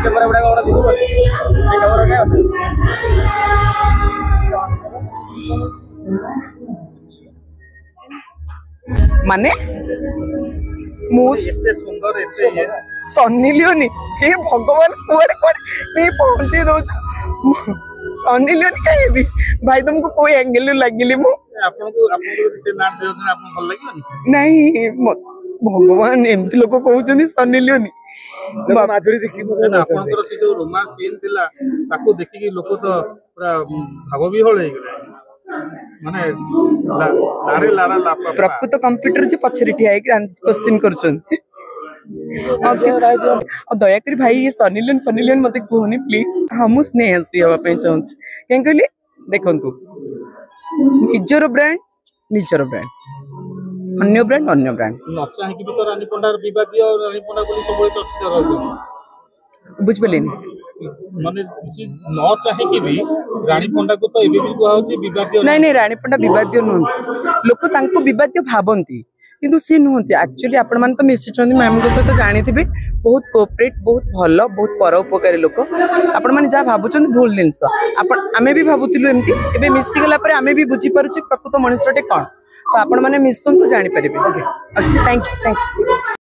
camera गुड़ा कौन दिशा camera क्या माने सन्नी लियोनी हे भगवान कुआड़े कुआड़े पहुंचे दो सन्नी लियोनी कहीं भी भाई तुमको कोई एंगल लगिली मु नहीं भगवान एमती लोक कहते सन्नी लियोनी माधुरी दीक्षित जो रोमांस सीन थिला ताको देखि लोक तो पूरा भाव विहल हो गले माने लारे लारा लापा प्रकृत कंप्यूटर जे पछरी ठिया क्वेश्चन करछन दयाकरी भाई ये सनीलियन फनीलियन मत कहनी प्लीज हम स्नेहश्री हवा चाहूँ क्या कहले देखु निजर ब्रांड अन्य ब्रांड न चाहिए भी तो रानी पंडार विवादीय रानी पंडा बोली सब चर्चित रह बुझिपारे माने न चाहिए भी रानी पंडा को तो एबी भी कहौ छी विवादीय नहीं रानी पंडा विवादीय नुहंती लोक तांको विवादीय भावंती किंतु सी नुहंती एक्चुअली आपण मान तो मिसी छथि मैम को सहित जानि थिबे बहुत कोऑपरेट बहुत भलो बहुत परोपकारी लोक आपण माने जा भाबुचन भूल जिंस आपण आमे भी भाबुतिलु एमती एबे मिसी गला पर आमे भी बुझी पारुछि प्रकृत मनुष्यटे कोन तो आपण माने मिसन तो जानि परिबे ओके थैंक यू